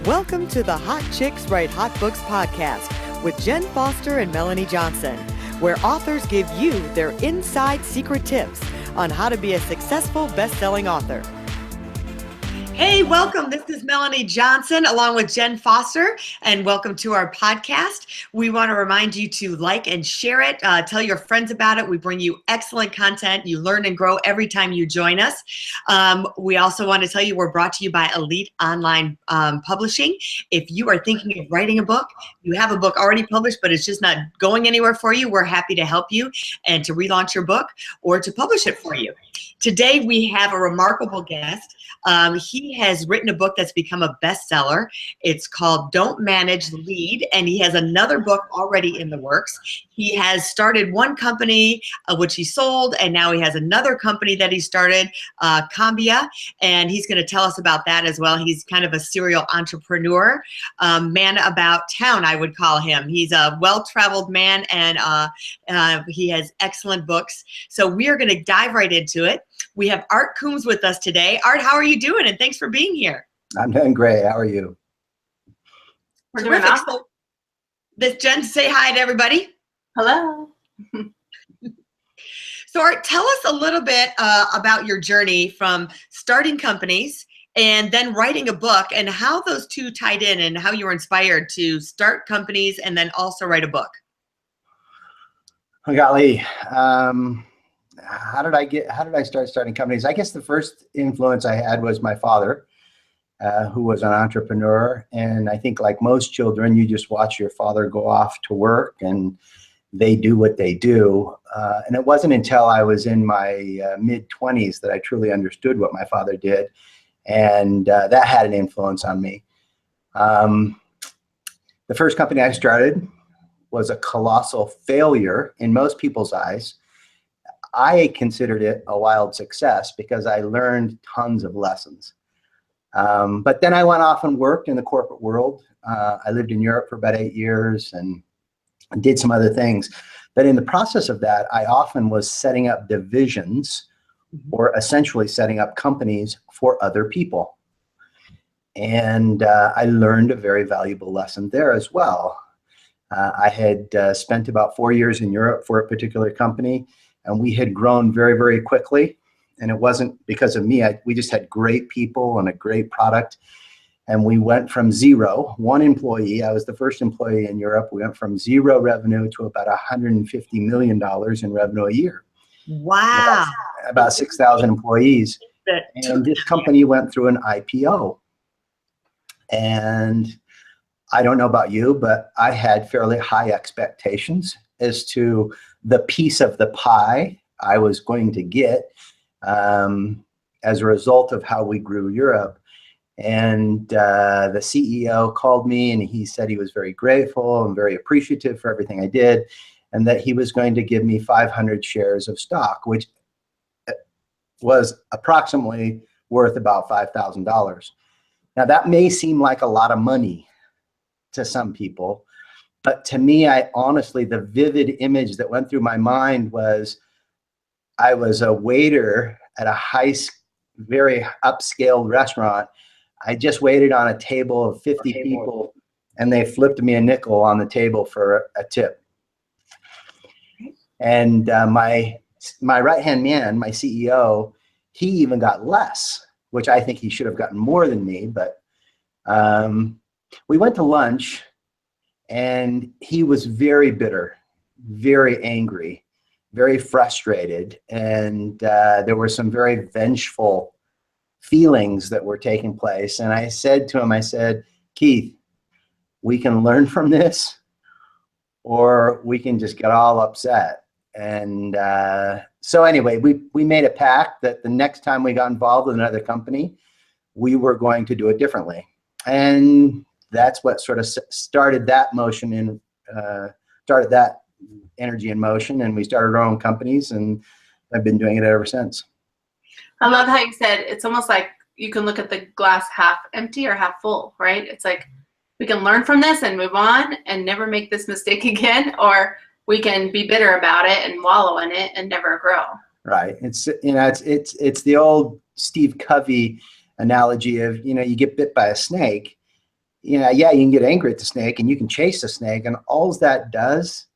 Welcome to the Hot Chicks Write Hot Books podcast with Jen Foster and Melanie Johnson, where authors give you their inside secret tips on how to be a successful best-selling author. Hey, welcome. This is Melanie Johnson along with Jen Foster, and welcome to our podcast. We want to remind you to like and share it. Tell your friends about it. We bring you excellent content. You learn and grow every time you join us. We also want to tell you we're brought to you by Elite Online Publishing. If you are thinking of writing a book, you have a book already published, but it's just not going anywhere for you, we're happy to help you and to relaunch your book or to publish it for you. Today, we have a remarkable guest. He has written a book that's become a bestseller. It's called Don't Manage, Lead, and he has another book already in the works. He has started one company, which he sold, and now he has another company that he started, Cambia, and he's going to tell us about that as well. He's kind of a serial entrepreneur, man about town, I would call him. He's a well-traveled man, and he has excellent books. So we are going to dive right into it. We have Art Coombs with us today. Art, how are you doing? And thanks for being here. I'm doing great. How are you? We're doing awesome. This Jen, say hi to everybody. Hello. So Art, tell us a little bit about your journey from starting companies and then writing a book and how those two tied in and how you were inspired to start companies and then also write a book. Oh, golly. How did I start starting companies? I guess the first influence I had was my father, who was an entrepreneur. And I think like most children, you just watch your father go off to work and they do what they do. And it wasn't until I was in my mid-20s that I truly understood what my father did. And that had an influence on me. The first company I started was a colossal failure in most people's eyes. I considered it a wild success because I learned tons of lessons. But then I went off and worked in the corporate world. I lived in Europe for about 8 years and did some other things. But in the process of that, I often was setting up divisions or essentially setting up companies for other people. And I learned a very valuable lesson there as well. I had spent about 4 years in Europe for a particular company. And we had grown very, very quickly. And it wasn't because of me. We just had great people and a great product. And we went from zero, one employee. I was the first employee in Europe. We went from zero revenue to about $150 million in revenue a year. Wow. About 6,000 employees. And this company went through an IPO. And I don't know about you, but I had fairly high expectations as to the piece of the pie I was going to get as a result of how we grew Europe. And the CEO called me and he said he was very grateful and very appreciative for everything I did, and that he was going to give me 500 shares of stock, which was approximately worth about $5,000. Now that may seem like a lot of money to some people, but to me, honestly, the vivid image that went through my mind was I was a waiter at a very upscale restaurant. I just waited on a table of 50 people, and they flipped me a nickel on the table for a tip. And my right-hand man, my CEO, he even got less, which I think he should have gotten more than me. But we went to lunch. And he was very bitter, very angry, very frustrated. And there were some very vengeful feelings that were taking place. And I said to him, I said, Keith, we can learn from this, or we can just get all upset. And so anyway, we made a pact that the next time we got involved with another company, we were going to do it differently. And that's what sort of started that motion and started that energy in motion. And we started our own companies, and I've been doing it ever since. I love how you said it's almost like you can look at the glass half empty or half full, right? It's like we can learn from this and move on and never make this mistake again, or we can be bitter about it and wallow in it and never grow. Right. It's the old Steve Covey analogy of, you get bit by a snake. yeah, you can get angry at the snake and you can chase the snake, and all that does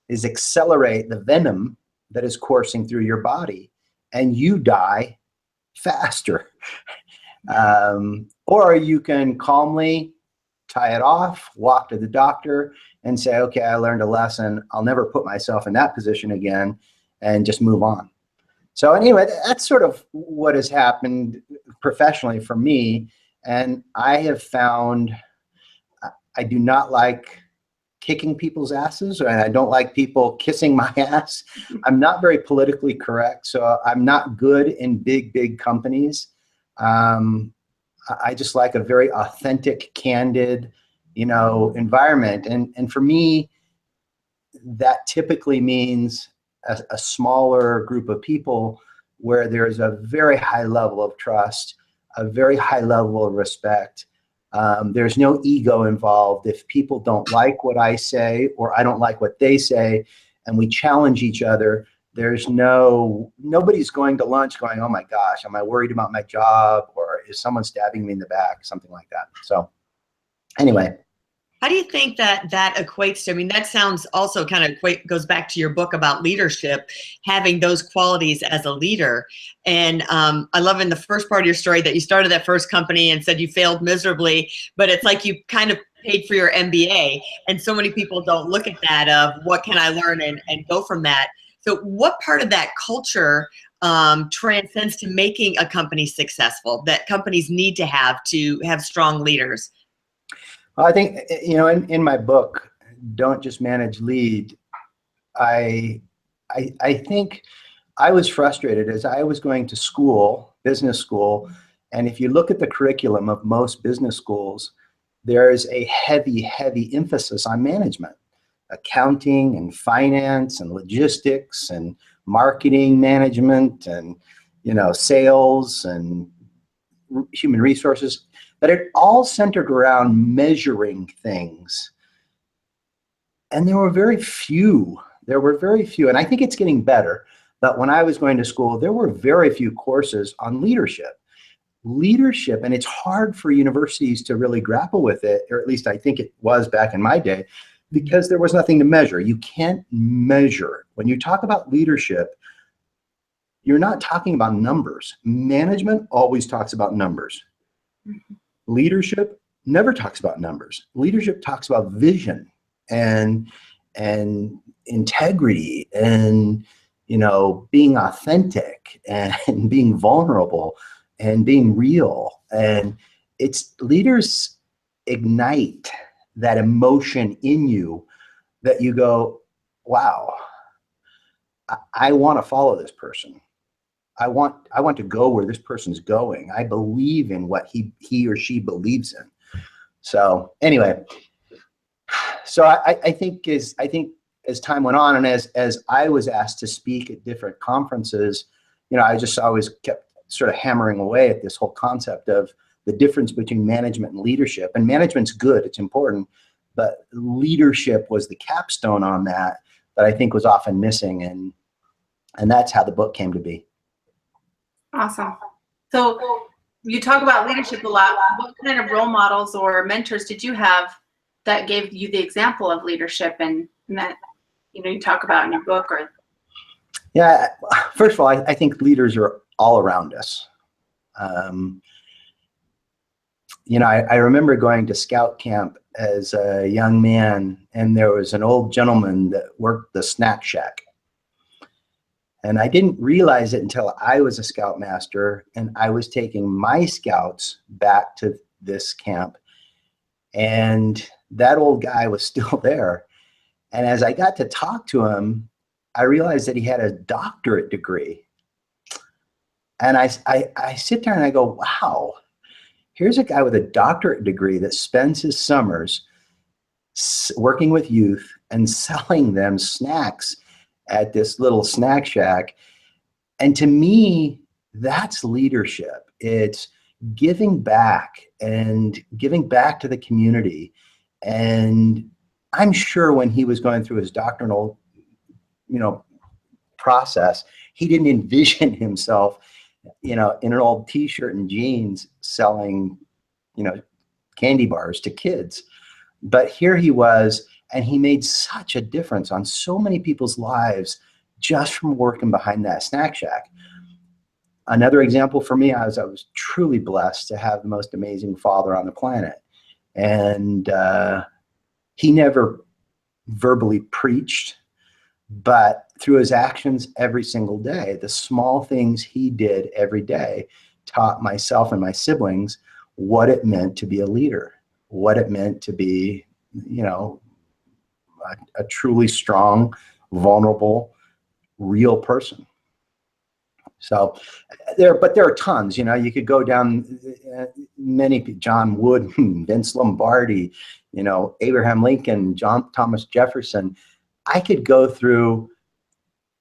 is accelerate the venom that is coursing through your body, and you die faster. Or you can calmly tie it off, walk to the doctor, and say, okay, I learned a lesson. I'll never put myself in that position again, and just move on. So anyway, that's sort of what has happened professionally for me. And I have found I do not like kicking people's asses, and I don't like people kissing my ass. I'm not very politically correct, so I'm not good in big companies. I just like a very authentic, candid, environment. And for me, that typically means a smaller group of people where there's a very high level of trust, a very high level of respect. There's no ego involved. If people don't like what I say or I don't like what they say, and we challenge each other, nobody's going to lunch going, oh my gosh, am I worried about my job, or is someone stabbing me in the back, something like that. So anyway. How do you think that equates to? I mean, that sounds also kind of goes back to your book about leadership, having those qualities as a leader. And I love in the first part of your story that you started that first company and said you failed miserably, but it's like you kind of paid for your MBA. And so many people don't look at that of what can I learn and go from that. So what part of that culture transcends to making a company successful, that companies need to have strong leaders? Well, I think, in my book, Don't Just Manage, Lead, I think I was frustrated as I was going to school, business school, and if you look at the curriculum of most business schools, there's a heavy emphasis on management, accounting and finance and logistics and marketing management and, sales and human resources. But it all centered around measuring things. And there were very few, and I think it's getting better, but when I was going to school, there were very few courses on leadership. And it's hard for universities to really grapple with it, or at least I think it was back in my day, because there was nothing to measure. You can't measure. When you talk about leadership, you're not talking about numbers. Management always talks about numbers. Mm-hmm. Leadership never talks about numbers. Leadership talks about vision and integrity and, being authentic and being vulnerable and being real. And leaders ignite that emotion in you that you go, wow, I want to follow this person. I want to go where this person's going. I believe in what he or she believes in. So anyway, I think as time went on, and as I was asked to speak at different conferences, I just always kept sort of hammering away at this whole concept of the difference between management and leadership. And management's good, it's important, but leadership was the capstone on that I think was often missing, and that's how the book came to be. Awesome. So you talk about leadership a lot. What kind of role models or mentors did you have that gave you the example of leadership and that you talk about in your book? Or yeah, first of all, I think leaders are all around us. I remember going to scout camp as a young man, and there was an old gentleman that worked the snack shack. And I didn't realize it until I was a scoutmaster and I was taking my scouts back to this camp. And that old guy was still there. And as I got to talk to him, I realized that he had a doctorate degree. And I sit there and I go, wow, here's a guy with a doctorate degree that spends his summers working with youth and selling them snacks at this little snack shack. And to me, that's leadership. It's giving back and giving back to the community. And I'm sure when he was going through his doctoral, process, he didn't envision himself, in an old t-shirt and jeans selling, candy bars to kids. But here he was, and he made such a difference on so many people's lives just from working behind that snack shack. Another example for me, I was truly blessed to have the most amazing father on the planet. And he never verbally preached, but through his actions every single day, the small things he did every day taught myself and my siblings what it meant to be a leader, what it meant to be, you know, a truly strong, vulnerable, real person. So there are tons, you know, you could go down many, John Wood, Vince Lombardi, you know, Abraham Lincoln, John Thomas Jefferson. I could go through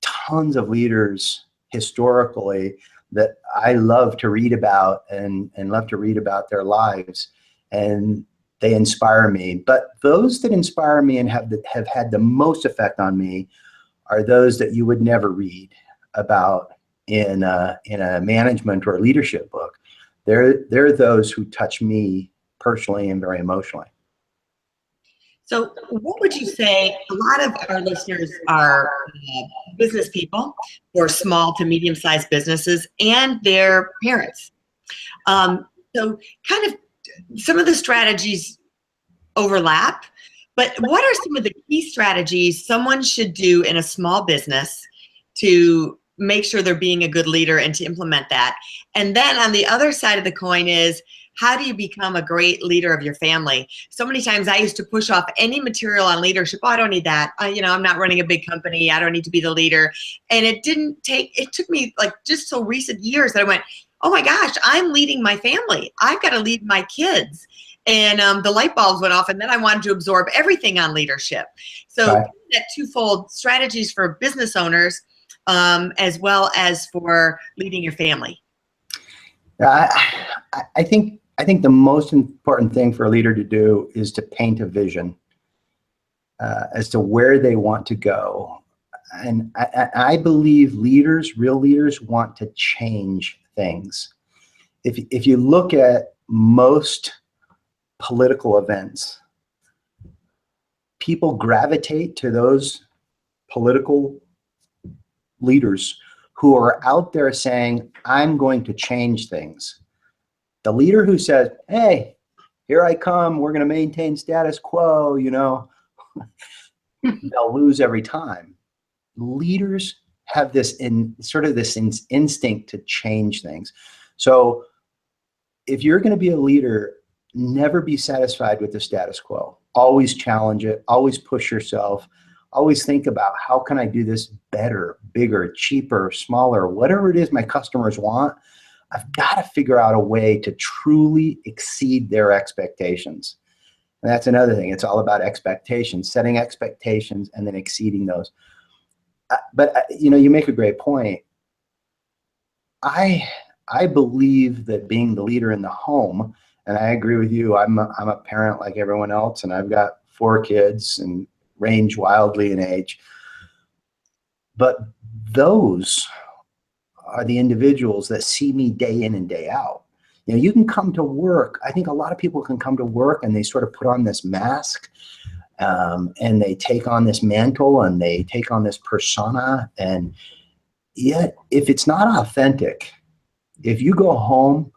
tons of leaders historically that I love to read about and love to read about their lives, and they inspire me. But those that inspire me and have had the most effect on me are those that you would never read about in a management or a leadership book. They're those who touch me personally and very emotionally. So what would you say, a lot of our listeners are business people or small to medium-sized businesses, and their parents. So kind of some of the strategies overlap, but what are some of the key strategies someone should do in a small business to make sure they're being a good leader and to implement that? And then on the other side of the coin is, how do you become a great leader of your family? So many times I used to push off any material on leadership. Oh, I don't need that. You know, I'm not running a big company. I don't need to be the leader. And it took me like just so recent years that I went, oh my gosh, I'm leading my family. I've got to lead my kids. And the light bulbs went off, and then I wanted to absorb everything on leadership. So Right. That twofold strategies for business owners, as well as for leading your family. I think the most important thing for a leader to do is to paint a vision as to where they want to go. And I believe real leaders want to change things. If you look at most political events, people gravitate to those political leaders who are out there saying, I'm going to change things. The leader who says, hey, here I come, we're going to maintain status quo, you know, they'll lose every time. Leaders have this instinct to change things. So if you're going to be a leader, never be satisfied with the status quo. Always challenge it, always push yourself, always think about how can I do this better, bigger, cheaper, smaller, whatever it is my customers want. I've got to figure out a way to truly exceed their expectations. And that's another thing. It's all about expectations, setting expectations and then exceeding those. But you know, you make a great point. I believe that being the leader in the home, and I agree with you, I'm a parent like everyone else, and I've got 4 kids and range wildly in age. But those are the individuals that see me day in and day out. You know, you can come to work. I think a lot of people can come to work and they sort of put on this mask, and they take on this mantle and they take on this persona. And yet, if it's not authentic, if you go home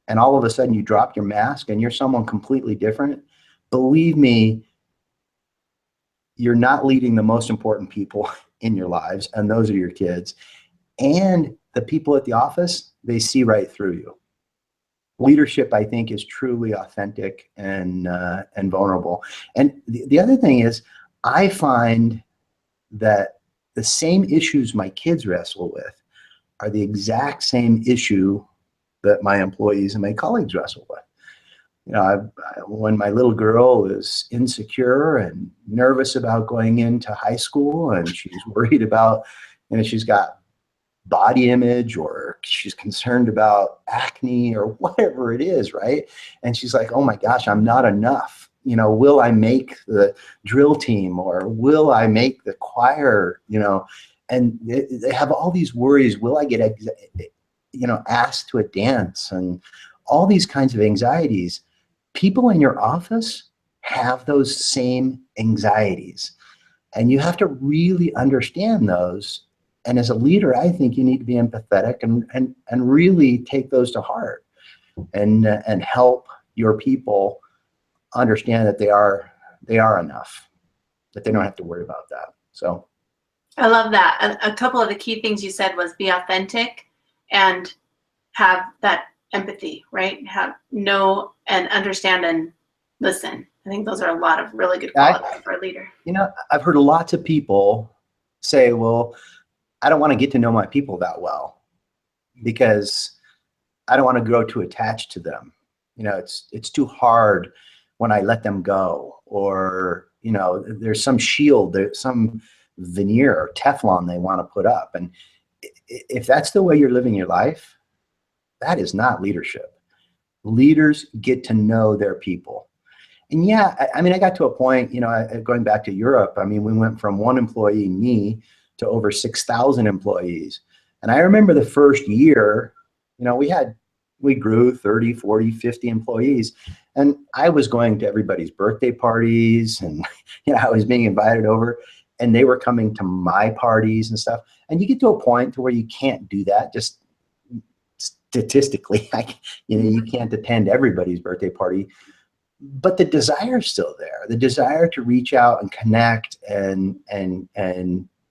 and all of a sudden you drop your mask and you're someone completely different, believe me, you're not leading the most important people in your lives, and those are your kids. And the people at the office, they see right through you. Leadership, I think, is truly authentic and vulnerable. And the other thing is, I find that the same issues my kids wrestle with are the exact same issue that my employees and my colleagues wrestle with. You know, when my little girl is insecure and nervous about going into high school, and she's worried about, you know, she's got body image, or she's concerned about acne or whatever it is, right? And she's like, oh my gosh, I'm not enough. You know, will I make the drill team, or will I make the choir, you know? And they have all these worries. Will I get, you know, asked to a dance, and all these kinds of anxieties. people in your office have those same anxieties, and you have to really understand those. And as a leader, I think you need to be empathetic and really take those to heart and help your people understand that they are enough, that they don't have to worry about that. So I love that. A couple of the key things you said was be authentic and have that empathy, right? Know and understand and listen. I think those are a lot of really good qualities for a leader. I've heard lots of people say, well, I don't want to get to know my people that well because I don't want to grow too attached to them. It's too hard when I let them go, or, there's some shield, there's some veneer or Teflon they want to put up. And if that's the way you're living your life, that is not leadership. Leaders get to know their people. And yeah, I got to a point, going back to Europe, we went from one employee, me, to over 6,000 employees. And I remember the first year, we grew 30, 40, 50 employees. And I was going to everybody's birthday parties, and I was being invited over, and they were coming to my parties and stuff. And you get to a point to where you can't do that. Just statistically, you can't attend everybody's birthday party. But the desire is still there. The desire to reach out and connect and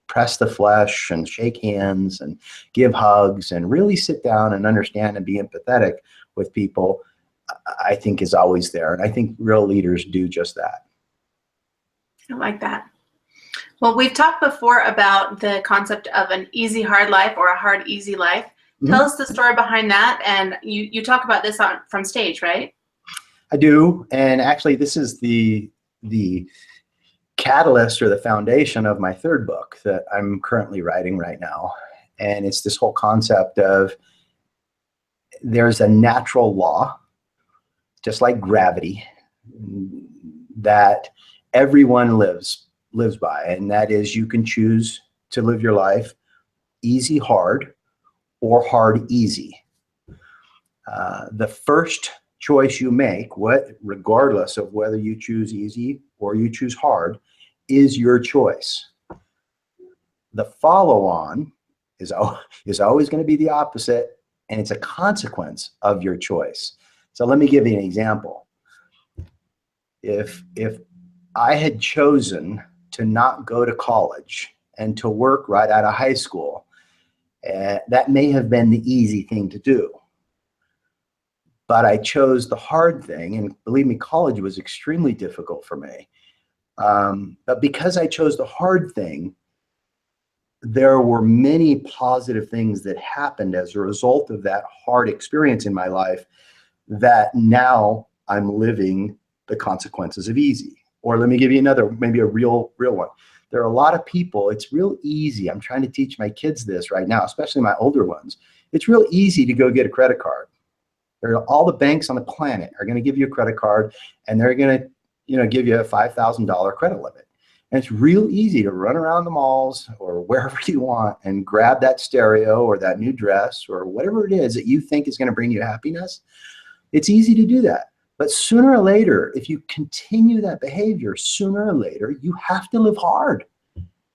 press the flesh and shake hands and give hugs and really sit down and understand and be empathetic with people, I think is always there. And I think real leaders do just that. I like that. Well, we've talked before about the concept of an easy, hard life or a hard, easy life. Mm-hmm. Tell us the story behind that. And you talk about this from stage, right? I do. And actually, this is the catalyst or the foundation of my third book that I'm currently writing right now. And it's this whole concept of there's a natural law, just like gravity, that everyone lives by. And that is, you can choose to live your life easy, hard, or hard, easy. The first choice you make, regardless of whether you choose easy or you choose hard, is your choice. The follow-on is always going to be the opposite, and it's a consequence of your choice. So let me give you an example. If I had chosen to not go to college and to work right out of high school, that may have been the easy thing to do. But I chose the hard thing, and believe me, college was extremely difficult for me. But because I chose the hard thing, there were many positive things that happened as a result of that hard experience in my life that now I'm living the consequences of easy. Or let me give you another, maybe a real one. There are a lot of people, it's real easy. I'm trying to teach my kids this right now, especially my older ones. It's real easy to go get a credit card. All the banks on the planet are going to give you a credit card, and they're going to, give you a $5,000 credit limit. And it's real easy to run around the malls or wherever you want and grab that stereo or that new dress or whatever it is that you think is going to bring you happiness. It's easy to do that. But sooner or later, if you continue that behavior, sooner or later, you have to live hard.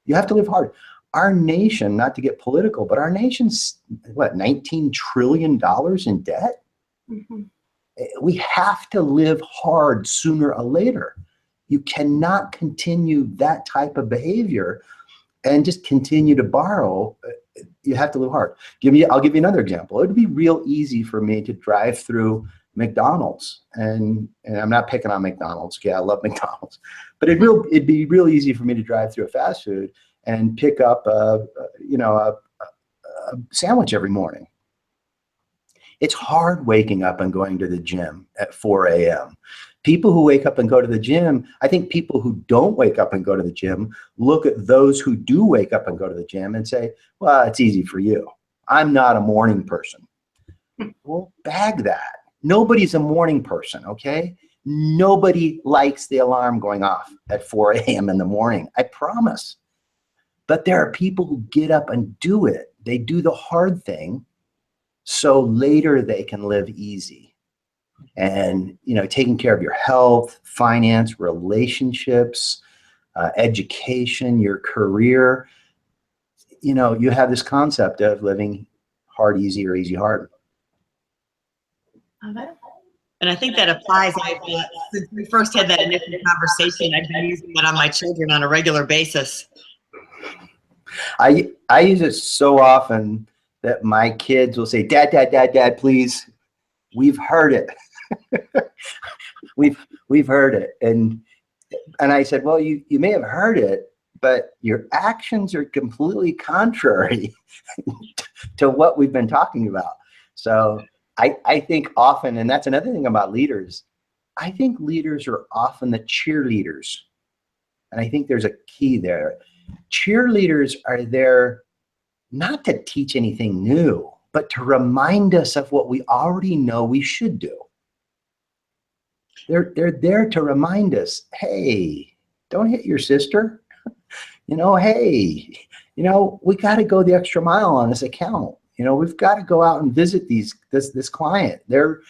You have to live hard. Our nation, not to get political, but our nation's, $19 trillion in debt? Mm-hmm. We have to live hard sooner or later. You cannot continue that type of behavior and just continue to borrow. You have to live hard. I'll give you another example. It would be real easy for me to drive through McDonald's, and I'm not picking on McDonald's. Yeah, I love McDonald's, but it'd be real easy for me to drive through a fast food and pick up a sandwich every morning. It's hard waking up and going to the gym at 4 a.m. People who wake up and go to the gym, I think people who don't wake up and go to the gym look at those who do wake up and go to the gym and say, well, it's easy for you. I'm not a morning person. Well, bag that. Nobody's a morning person, okay? Nobody likes the alarm going off at 4 a.m. in the morning, I promise. But there are people who get up and do it. They do the hard thing, so later they can live easy. and, taking care of your health, finance, relationships, education, your career. You have this concept of living hard, easy, or easy, hard. Love it. And I think that applies. Since we first had that initial conversation, I've been using that on my children on a regular basis. I use it so often that my kids will say, "Dad, Dad, Dad, Dad, please. We've heard it. we've heard it." And I said, "Well, you may have heard it, but your actions are completely contrary to what we've been talking about." So I think often, and that's another thing about leaders, I think leaders are often the cheerleaders. And I think there's a key there. Cheerleaders are there not to teach anything new, but to remind us of what we already know we should do. They're there to remind us, hey, don't hit your sister. Hey, we got to go the extra mile on this account. We've got to go out and visit this client. They're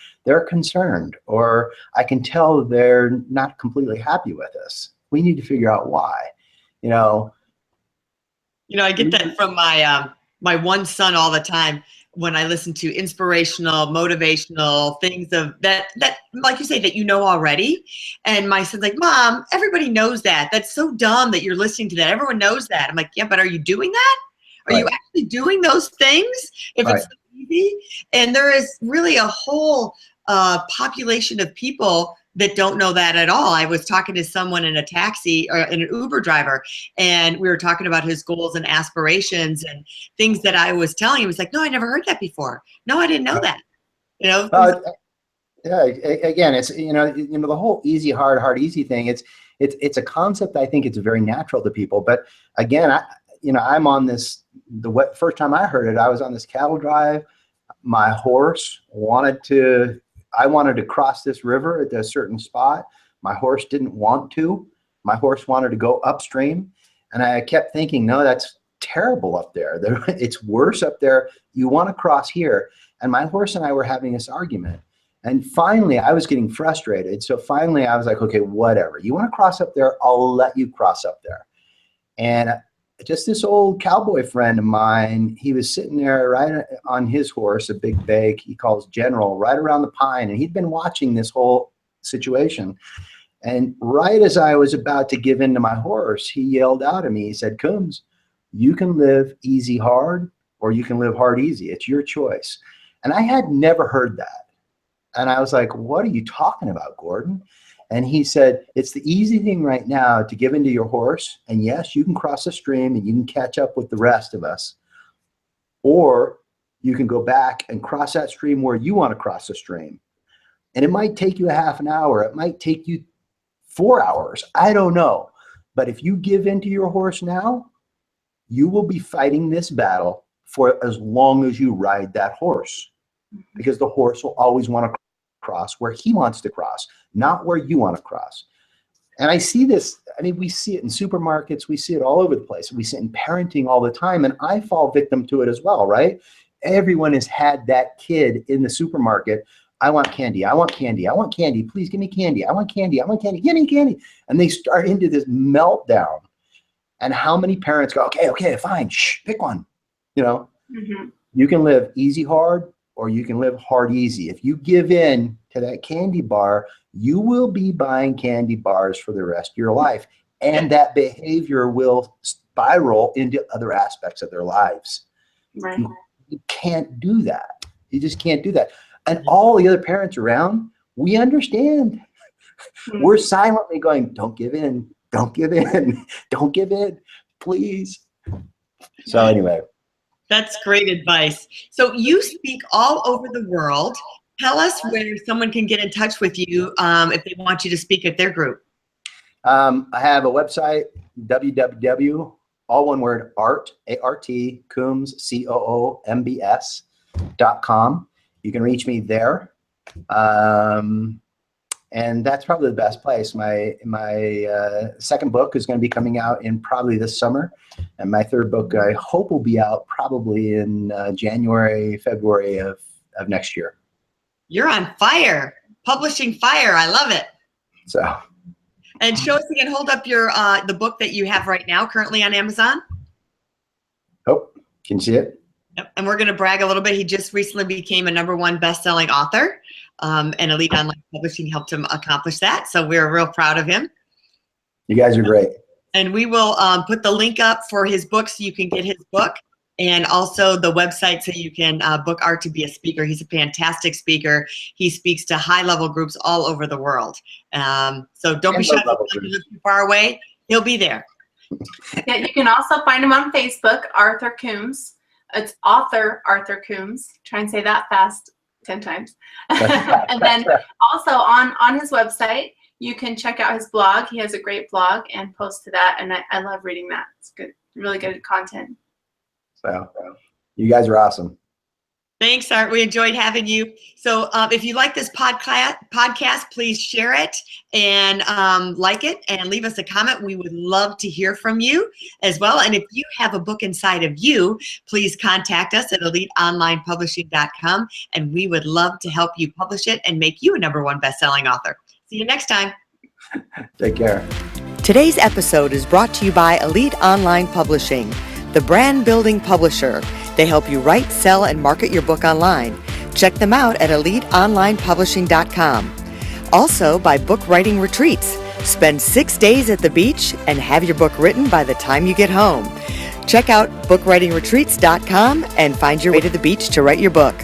concerned, or I can tell they're not completely happy with us. We need to figure out why. I get that from my one son all the time when I listen to inspirational, motivational things of that, like you say, that already. And my son's like, "Mom, everybody knows that. That's so dumb that you're listening to that. Everyone knows that." I'm like, "Yeah, but are you doing that? Are you actually doing those things if it's so easy?" And there is really a whole population of people that don't know that at all. I was talking to someone in a taxi or an Uber driver, and we were talking about his goals and aspirations and things that I was telling him. He was like, "No, I never heard that before. No, I didn't know that." Yeah. Again, it's the whole easy, hard, easy thing. It's a concept. I think it's very natural to people. But again, I'm on this. First time I heard it, I was on this cattle drive. My horse I wanted to cross this river at a certain spot. My horse didn't want to. My horse wanted to go upstream. And I kept thinking, no, that's terrible up there. It's worse up there. You want to cross here. And my horse and I were having this argument. And finally, I was getting frustrated. So finally, I was like, okay, whatever. You want to cross up there? I'll let you cross up there. And just this old cowboy friend of mine, he was sitting there right on his horse, a big bay he calls General, right around the pine. And he'd been watching this whole situation. And right as I was about to give in to my horse, he yelled out at me. He said, "Coombs, you can live easy hard, or you can live hard easy. It's your choice." And I had never heard that. And I was like, "What are you talking about, Gordon?" And he said, "It's the easy thing right now to give into your horse. And yes, you can cross the stream and you can catch up with the rest of us. Or you can go back and cross that stream where you want to cross the stream. And it might take you a half an hour. It might take you 4 hours. I don't know. But if you give into your horse now, you will be fighting this battle for as long as you ride that horse. Because the horse will always want to cross where he wants to cross, not where you want to cross." And I see this, we see it in supermarkets, we see it all over the place. We see it in parenting all the time, and I fall victim to it as well, right? Everyone has had that kid in the supermarket. "I want candy, I want candy, I want candy, please give me candy, I want candy, I want candy, give me candy." And they start into this meltdown. And how many parents go, okay, fine, shh, pick one. You can live easy hard, or you can live hard easy. If you give in to that candy bar, you will be buying candy bars for the rest of your life. And that behavior will spiral into other aspects of their lives. Right. You can't do that. You just can't do that. And all the other parents around, we understand. We're silently going, "Don't give in, don't give in, don't give in, please." So anyway. That's great advice. So you speak all over the world. Tell us where someone can get in touch with you if they want you to speak at their group. I have a website, www, all one word, Art, A-R-T, Coombs, COOMBS.com. You can reach me there. And that's probably the best place. My second book is going to be coming out in probably this summer. And my third book, I hope, will be out probably in January, February of next year. You're on fire. Publishing fire. I love it. So, And show us again, hold up your the book that you have right now currently on Amazon. oh, can you see it? Yep. And we're going to brag a little bit. He just recently became a #1 best-selling author, and Elite Online Publishing helped him accomplish that. So we're real proud of him. You guys are great. And we will put the link up for his book so you can get his book, and also the website so you can book Art to be a speaker. He's a fantastic speaker. He speaks to high-level groups all over the world. So don't be shy if you live too far away. He'll be there. Yeah, you can also find him on Facebook, Arthur Coombs. It's author Arthur Coombs. Try and say that fast 10 times. And then also on his website, you can check out his blog. He has a great blog and post to that. And I love reading that. It's good, really good content. So, you guys are awesome. Thanks, Art. We enjoyed having you. So if you like this podcast, please share it and like it and leave us a comment. We would love to hear from you as well. And if you have a book inside of you, please contact us at eliteonlinepublishing.com, and we would love to help you publish it and make you a #1 best-selling author. See you next time. Take care. Today's episode is brought to you by Elite Online Publishing, the brand building publisher. They help you write, sell, and market your book online. Check them out at eliteonlinepublishing.com. Also by Book Writing Retreats. Spend 6 days at the beach and have your book written by the time you get home. Check out bookwritingretreats.com and find your way to the beach to write your book.